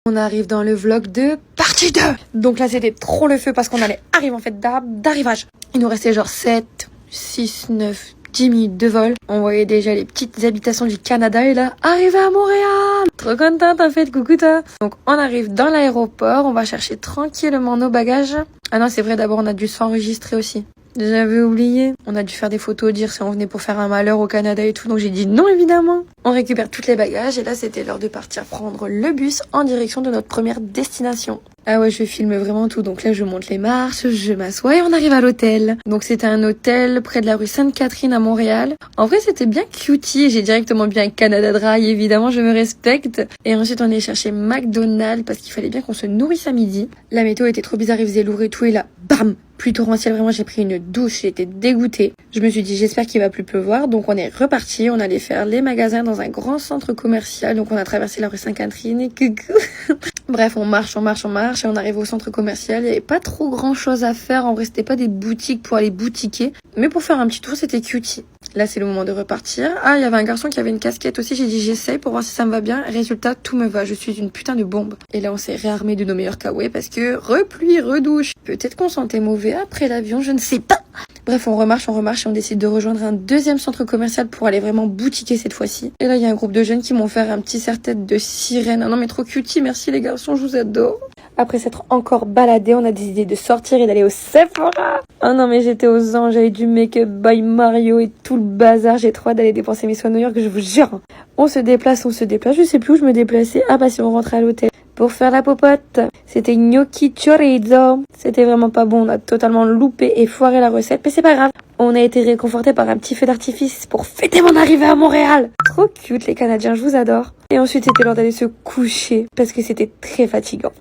On arrive dans le vlog de partie 2. Donc là, c'était trop le feu parce qu'on allait arriver en fait d'arrivage. Il nous restait genre 7, 6, 9, 10 minutes de vol. On voyait déjà les petites habitations du Canada et là, arrivé à Montréal. Trop contente en fait, coucou toi. Donc on arrive dans l'aéroport, on va chercher tranquillement nos bagages. Ah non, c'est vrai, d'abord on a dû s'enregistrer aussi. J'avais oublié. On a dû faire des photos, dire si on venait pour faire un malheur au Canada et tout. Donc j'ai dit non évidemment. On récupère tous les bagages et là c'était l'heure de partir prendre le bus en direction de notre première destination. Ah ouais, je filme vraiment tout. Donc là je monte les marches, je m'assois et on arrive à l'hôtel. Donc c'était un hôtel près de la rue Sainte-Catherine à Montréal. En vrai c'était bien cutie. J'ai directement bu un Canada Dry, évidemment je me respecte. Et ensuite on est chercher McDonald's parce qu'il fallait bien qu'on se nourrisse à midi. La météo était trop bizarre, il faisait lourd et tout et là, bam, pluie torrentielle, vraiment j'ai pris une douche, j'étais dégoûtée. Je me suis dit j'espère qu'il va plus pleuvoir, donc on est reparti, on allait faire les magasins dans un grand centre commercial, donc on a traversé la rue Sainte-Catherine et coucou. Bref, on marche et on arrive au centre commercial, il n'y avait pas trop grand chose à faire, en vrai c'était pas des boutiques pour aller boutiquer, mais pour faire un petit tour c'était cutie. Là c'est le moment de repartir. Ah, il y avait un garçon qui avait une casquette aussi, j'ai dit j'essaye pour voir si ça me va bien, résultat tout me va, je suis une putain de bombe. Et là on s'est réarmé de nos meilleurs kawaii parce que repluie, redouche. Peut-être qu'on sentait mauvais après l'avion, je ne sais pas. Bref, on remarche et on décide de rejoindre un deuxième centre commercial pour aller vraiment boutiquer cette fois-ci. Et là, il y a un groupe de jeunes qui m'ont fait un petit serre-tête de sirène. Ah non, mais trop cutie, merci les garçons, je vous adore. Après s'être encore baladé, on a décidé de sortir et d'aller au Sephora. Oh non, mais j'étais aux anges, j'avais du make-up by Mario et tout le bazar. J'ai trop hâte d'aller dépenser mes soins à New York, je vous jure. On se déplace. Je sais plus où je me déplaçais. Ah bah si on rentre à l'hôtel pour faire la popote. C'était gnocchi chorizo. C'était vraiment pas bon, on a totalement loupé et foiré la recette, mais c'est pas grave. On a été réconfortés par un petit feu d'artifice pour fêter mon arrivée à Montréal. Trop cute les Canadiens, je vous adore. Et ensuite c'était l'heure d'aller se coucher parce que c'était très fatigant.